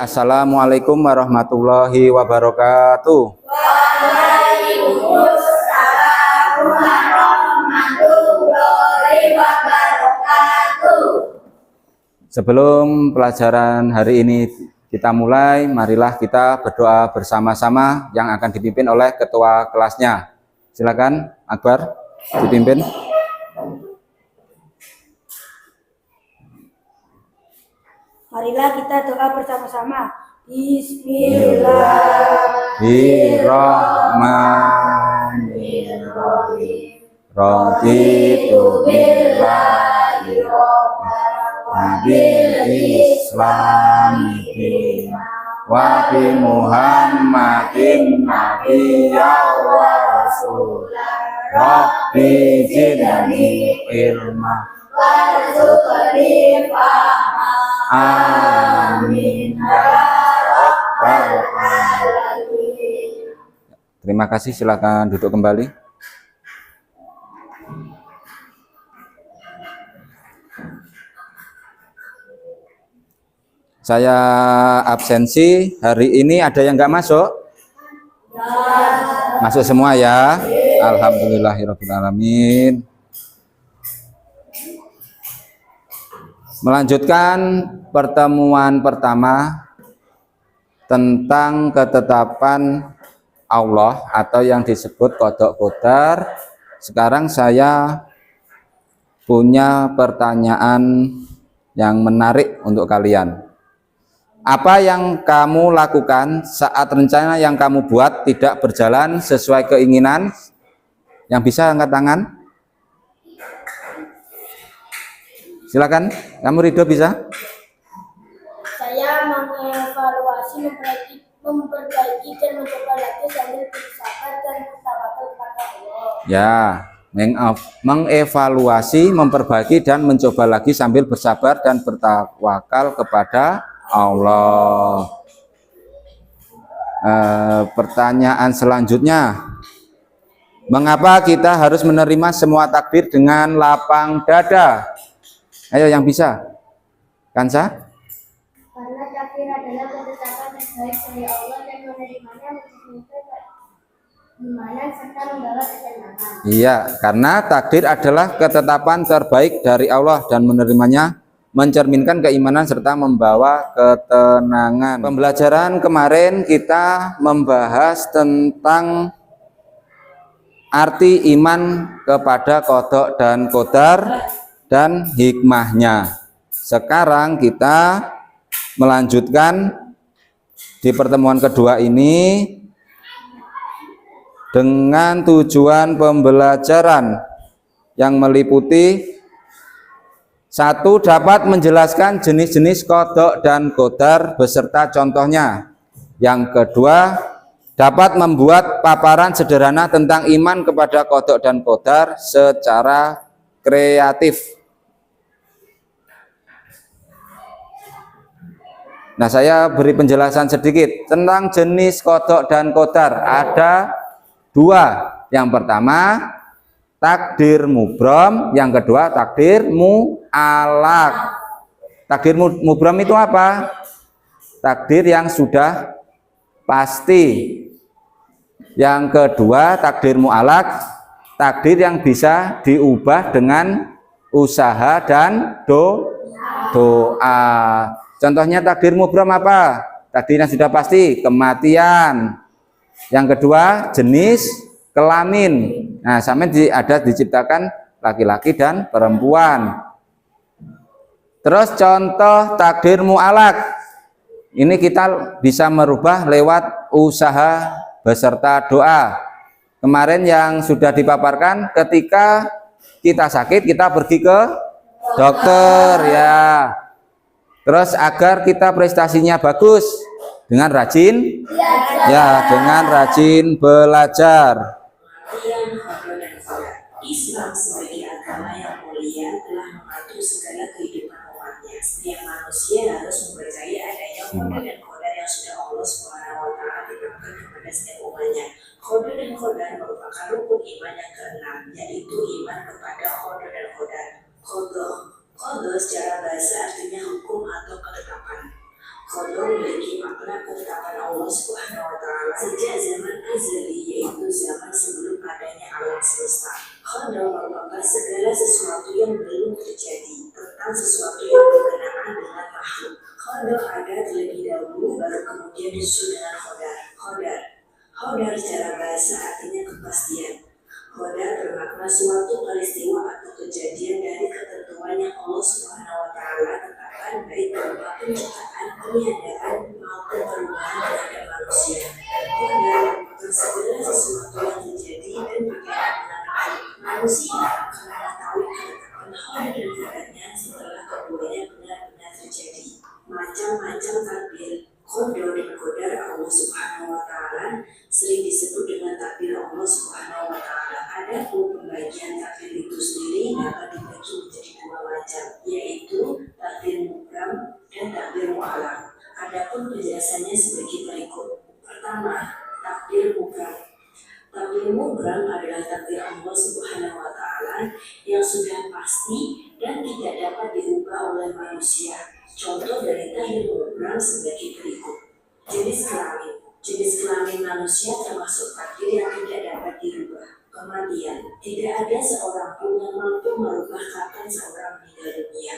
Assalamualaikum warahmatullahi wabarakatuh. Waalaikumsalam warahmatullahi wabarakatuh. Sebelum pelajaran hari ini kita mulai, marilah kita berdoa bersama-sama yang akan dipimpin oleh ketua kelasnya. Silakan Akbar dipimpin. Marilah kita doa bersama-sama. Bismillahirrahmanirrahim. Raditu billahi rabban bil islami dinan wa bi Muhammadin nabiyyan wa rasulan. Rabbi zidni ilma warzuqni fahma. Amin ya rabbal alamin. Terima kasih, silakan duduk kembali. Saya absensi hari ini, ada yang nggak masuk? Masuk semua ya. Alhamdulillahirabbil alamin. Melanjutkan pertemuan pertama tentang ketetapan Allah atau yang disebut qadha qadar. Sekarang saya punya pertanyaan yang menarik untuk kalian. Apa yang kamu lakukan saat rencana yang kamu buat tidak berjalan sesuai keinginan? Yang bisa angkat tangan? Silakan, kamu Ridho bisa? Saya mengevaluasi, memperbaiki dan mencoba lagi sambil bersabar dan bertawakal kepada Allah. Ya, mengevaluasi, memperbaiki dan mencoba lagi sambil bersabar dan bertawakal kepada Allah. Pertanyaan selanjutnya, mengapa kita harus menerima semua takdir dengan lapang dada? Ayo yang bisa, Kansa? Karena takdir adalah ketetapan terbaik dari Allah dan menerimanya mencerminkan serta membawa kesenangan. Iya, karena takdir adalah ketetapan terbaik dari Allah dan menerimanya mencerminkan keimanan serta membawa ketenangan. Pembelajaran kemarin kita membahas tentang arti iman kepada qadha dan qadar dan hikmahnya. Sekarang kita melanjutkan di pertemuan kedua ini dengan tujuan pembelajaran yang meliputi: satu, dapat menjelaskan jenis-jenis qadha dan qadar beserta contohnya. Yang kedua, dapat membuat paparan sederhana tentang iman kepada qadha dan qadar secara kreatif. Nah, saya beri penjelasan sedikit tentang jenis qadha dan qadar. Ada dua. Yang pertama, takdir mubram. Yang kedua, takdir mu'alaq. Takdir mubram itu apa? Takdir yang sudah pasti. Yang kedua, takdir mu'alaq, takdir yang bisa diubah dengan usaha dan doa. Contohnya takdir mubram apa? Takdir yang sudah pasti, kematian. Yang kedua, jenis kelamin. Nah, sampai ada diciptakan laki-laki dan perempuan. Terus contoh takdir mu'alaq. Ini kita bisa merubah lewat usaha beserta doa. Kemarin yang sudah dipaparkan, ketika kita sakit kita pergi ke dokter ya. Terus agar kita prestasinya bagus, dengan rajin belajar. Islam sebagai agama yang mulia telah mengatur segala kehidupan umatnya. Setiap manusia harus mempercayai adanya qadar dan qadar yang sudah Allah SWT tetapkan kepada setiap umatnya. Qadar dan qadar merupakan rukun iman yang keenam, yaitu iman kepada qadar dan qadar. Qadar secara bahasa artinya hukum atau ketetapan. Qadar memiliki tentang sesuatu yang berkenaan dengan makhluk. Khodar ada terlebih dahulu, baru kemudian disusul dengan khodar. Khodar secara bahasa artinya kepastian. Khodar bermakna suatu peristiwa atau kejadian dari ketentuan yang Allah Subhanahu wa Ta'ala tetapkan, baik berupa penciptaan, peniadaan maupun perubahan terhadap manusia. Khodar merupakan segala sesuatu yang terjadi dan berkaitan dengan manusia akan mengetahui ketetapan khodar dan kodarnya setelah keduanya benar-benar terjadi. Macam-macam takdir, khodar dan kodar Allah Subhanahu wa Ta'ala sering disebut dengan takdir Allah Subhanahu wa Ta'ala. Ada pembagian takdir itu sendiri dapat dibagi menjadi dua macam, yaitu takdir mubram dan takdir mu'alaq. Adapun penjelasannya sebagai berikut. Pertama, takdir mubram. Takdir mubram adalah takdir Allah Subhanahu wa Ta'ala yang sudah pasti dan tidak dapat diubah oleh manusia. Contoh dari takdir mubram sebagai berikut. Jenis kelamin. Jenis kelamin manusia termasuk takdir yang tidak dapat dirubah. Kematian. Tidak ada seorang pun yang mampu merubah kapan seorang meninggal dunia.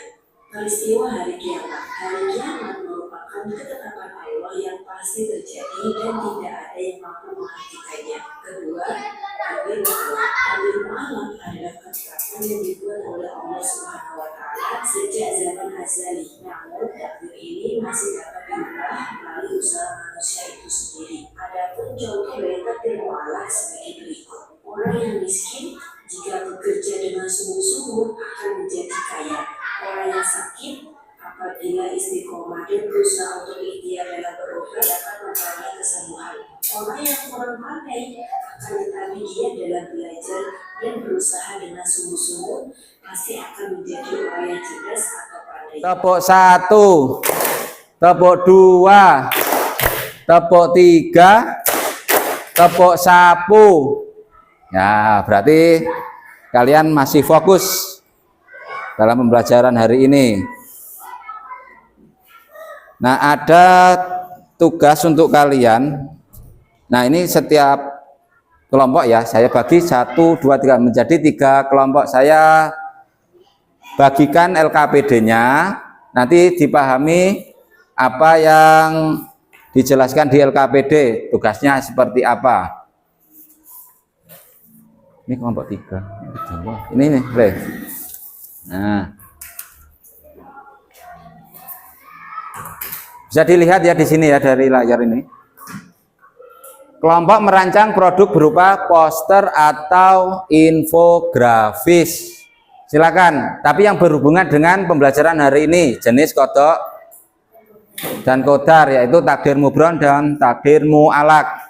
Peristiwa hari kiamat. Hari kiamat merupakan ketetapan Allah yang pasti terjadi dan tidak ada yang mampu menghentikannya. Kedua, takdir mu'alaq. Takdir mu'alaq adalah ketetapan yang dibuat oleh Allah Subhanahu wa Ta'ala sejak zaman azali. Namun takdir ini masih dapat diubah melalui usaha manusia itu sendiri. Adapun contoh dari takdir mu'alaq sebagai berikut. Orang yang miskin jika bekerja dengan sungguh-sungguh akan menjadi kaya. Orang yang sakit apabila istiqomah dan berusaha untuk ikhtiar dalam berobat dapat memperoleh kesembuhan. Orang yang kurang pandai akan tetapi giat dalam belajar dan berusaha dengan sungguh-sungguh pasti akan menjadi orang yang cerdas atau pandai. Tepuk 1, tepuk 2, tepuk 3, tepuk sapu. Ya, berarti kalian masih fokus dalam pembelajaran hari ini. Nah, ada tugas untuk kalian. Nah, ini setiap kelompok ya, saya bagi 1, 2, 3 menjadi 3 kelompok. Saya bagikan LKPD-nya, nanti dipahami apa yang dijelaskan di LKPD, tugasnya seperti apa. Ini kelompok 3. Ini nih, Re. Nah, bisa dilihat ya di sini ya dari layar ini. Kelompok merancang produk berupa poster atau infografis. Silakan. Tapi yang berhubungan dengan pembelajaran hari ini, jenis kodok dan kodar, yaitu takdir mubrom dan takdir mu'alaq.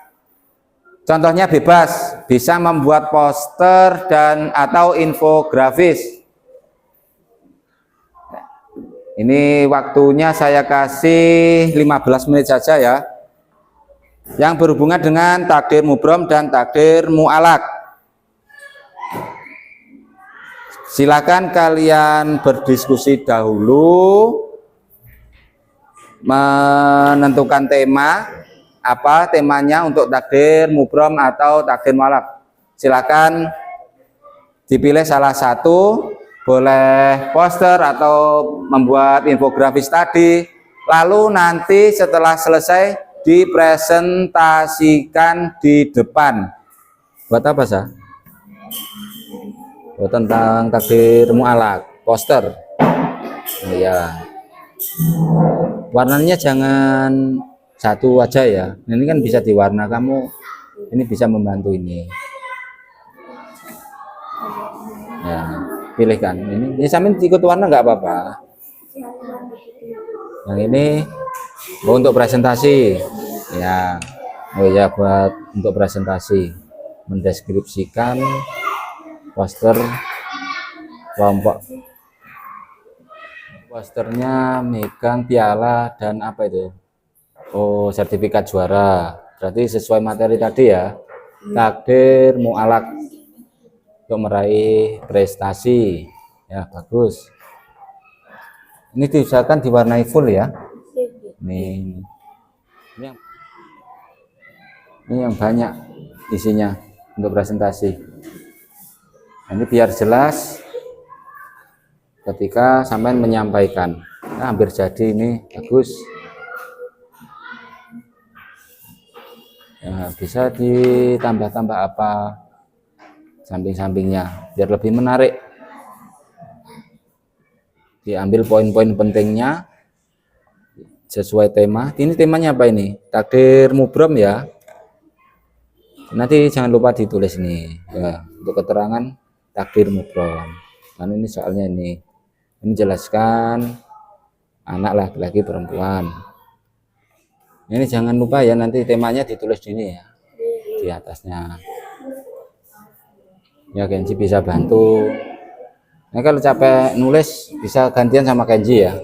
Contohnya bebas, bisa membuat poster dan atau infografis. Ini waktunya saya kasih 15 menit saja ya. Yang berhubungan dengan takdir mubrom dan takdir mu'alaq. Silakan kalian berdiskusi dahulu, menentukan tema. Apa temanya untuk takdir mubrom atau takdir mu'alaq. Silakan dipilih salah satu, boleh poster atau membuat infografis tadi, lalu nanti setelah selesai dipresentasikan di depan. Buat apa sah? Buat tentang takdir mu'alaq, poster. Oh, ya. Warnanya jangan satu aja ya, ini kan bisa diwarna, kamu ini bisa membantu ini ya, pilihkan ini sambil ikut warna nggak apa-apa. Yang ini untuk presentasi ya, oh ya, buat untuk presentasi mendeskripsikan poster kelompok. Posternya megang piala dan apa itu? Oh, sertifikat juara. Berarti sesuai materi tadi ya. Takdir mu'alaq untuk meraih prestasi. Ya, bagus. Ini diusahakan diwarnai full ya. Ini yang banyak isinya untuk presentasi. Ini biar jelas ketika sampean menyampaikan. Nah, hampir jadi ini, bagus. Ya, bisa ditambah-tambah apa samping-sampingnya biar lebih menarik. Diambil poin-poin pentingnya sesuai tema. Ini temanya apa ini? Takdir mubrom ya. Nanti jangan lupa ditulis nih ya, untuk keterangan takdir mubrom. Kan ini soalnya ini menjelaskan anak laki-laki perempuan. Ini jangan lupa ya, nanti temanya ditulis di ini ya, di atasnya. Ya Kenji bisa bantu. Nah, kalau capek nulis bisa gantian sama Kenji ya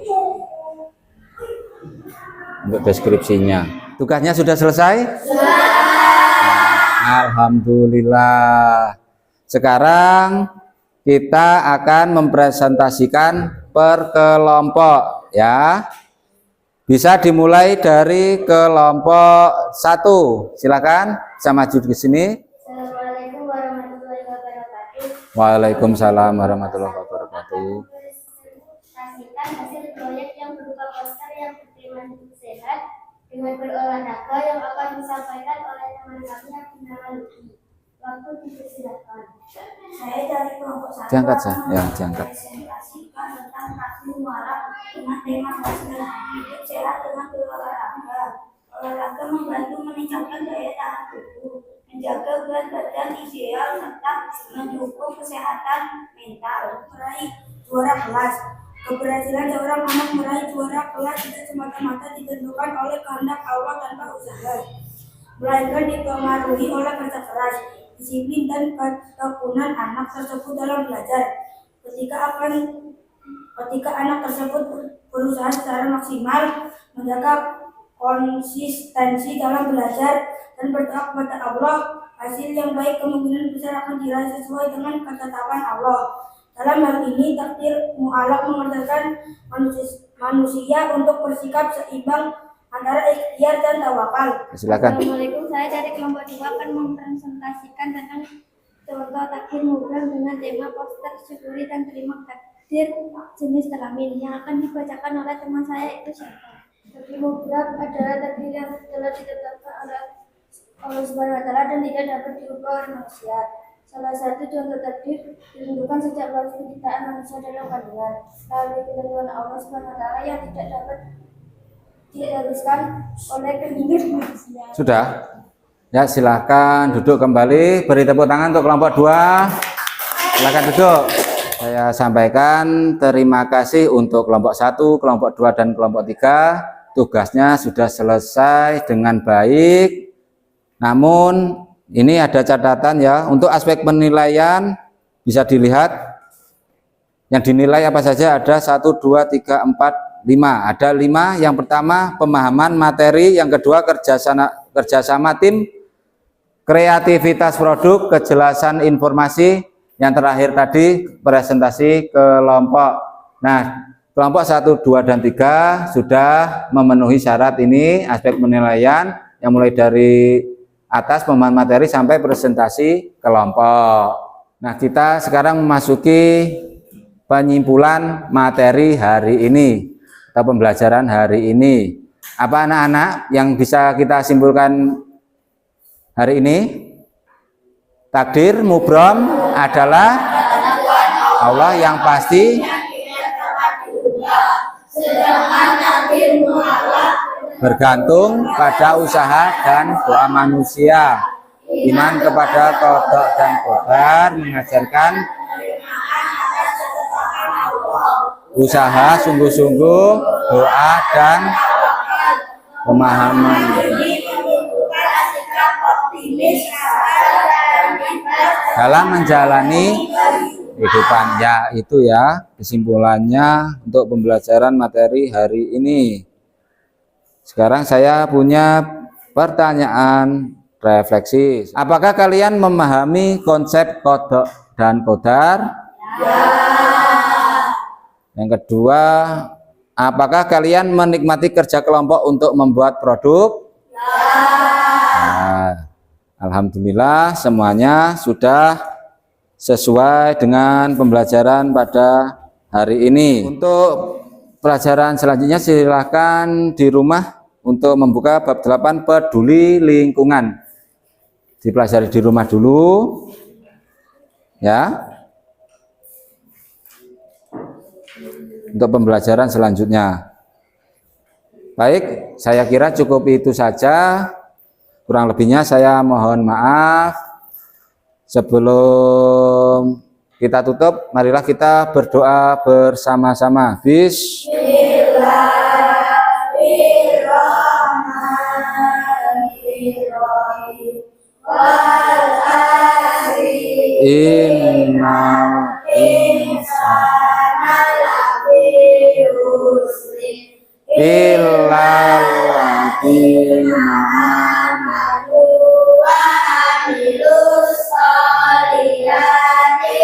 untuk deskripsinya. Tugasnya sudah selesai? Alhamdulillah. Sekarang kita akan mempresentasikan per kelompok ya. Bisa dimulai dari kelompok 1. Silakan, bisa maju ke sini. Assalamualaikum warahmatullahi wabarakatuh. Waalaikumsalam warahmatullahi wabarakatuh. Presentasikan hasil proyek yang berupa poster yang bertema hidup sehat dengan berolahraga yang akan disampaikan oleh teman kami yang bernama Luki. Waktu dipersilakan. Saya dari kelompok 1 Diangkat sah, ya diangkat. presentasikan tentang takdir mualaf dengan tema poster hidup sehat dengan berolahraga. Olahraga membantu meningkatkan daya tahan tubuh, menjaga berat badan ideal serta mendukung kesehatan mental. Meraih juara kelas. Keberhasilan seorang anak meraih juara kelas tidak semata-mata ditentukan oleh kehendak Allah tanpa usaha, melainkan dipengaruhi oleh kerja keras, disiplin dan ketekunan anak tersebut dalam belajar. Ketika anak tersebut berusaha secara maksimal, menjaga konsistensi dalam belajar dan berdoa kepada Allah, hasil yang baik kemungkinan besar akan diraih sesuai dengan ketetapan Allah. Dalam hal ini, takdir mualaf mengajarkan manusia untuk bersikap seimbang antara ikhtiar dan tawakal. Silakan. Assalamualaikum, saya dari kelompok 2 akan mempresentasikan tentang contoh takdir mubrom dengan tema poster syukuri dan terima takdir jenis kelamin yang akan dibacakan oleh teman saya itu siapa? Takdir mubrom adalah takdir yang telah ditetapkan oleh Allah Subhanahu wa Ta'ala dan tidak dapat diubah oleh manusia. Salah satu contoh takdir ditentukan sejak proses penciptaan manusia dalam kandungan. Lalu ketentuan Allah Subhanahu wa Ta'ala yang tidak dapat diharuskan oleh keinginan manusia. Sudah? Ya, silakan duduk kembali. Beri tepuk tangan untuk kelompok 2. Silakan duduk. Saya sampaikan terima kasih untuk kelompok 1, kelompok 2 dan kelompok 3. Tugasnya sudah selesai dengan baik. Namun ini ada catatan ya, untuk aspek penilaian bisa dilihat yang dinilai apa saja. Ada 1, 2, 3, 4, 5. Ada 5. Yang pertama pemahaman materi, yang kedua kerjasama tim, kreativitas produk, kejelasan informasi, yang terakhir tadi presentasi kelompok. Nah, kelompok 1, 2, dan 3 sudah memenuhi syarat ini, aspek penilaian yang mulai dari atas pemahaman materi sampai presentasi kelompok. Nah, kita sekarang memasuki penyimpulan materi hari ini atau pembelajaran hari ini. Apa anak-anak yang bisa kita simpulkan hari ini? Takdir mubrom adalah Allah yang pasti, sedangkan takdir mualaf bergantung pada usaha dan doa manusia. Iman kepada qada dan qadar mengajarkan usaha sungguh-sungguh, doa dan pemahaman. Dalam menjalani kehidupan, ya itu ya kesimpulannya untuk pembelajaran materi hari ini. Sekarang saya punya pertanyaan refleksi. Apakah kalian memahami konsep qada dan qadar? Ya. Yang kedua, apakah kalian menikmati kerja kelompok untuk membuat produk? Ya. Nah, alhamdulillah semuanya sudah sesuai dengan pembelajaran pada hari ini. Untuk pelajaran selanjutnya silakan di rumah untuk membuka bab 8 peduli lingkungan. Dipelajari di rumah dulu ya. Untuk pembelajaran selanjutnya. Baik, saya kira cukup itu saja. Kurang lebihnya saya mohon maaf. Sebelum kita tutup, marilah kita berdoa bersama-sama.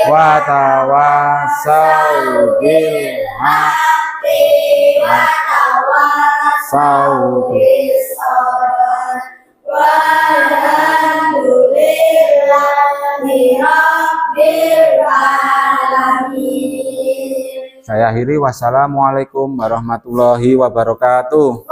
Wa tawasau bil haqqi wa tawasau bis sabr walhamdulillahi rabbil alamin. Saya akhiri, wassalamualaikum warahmatullahi wabarakatuh.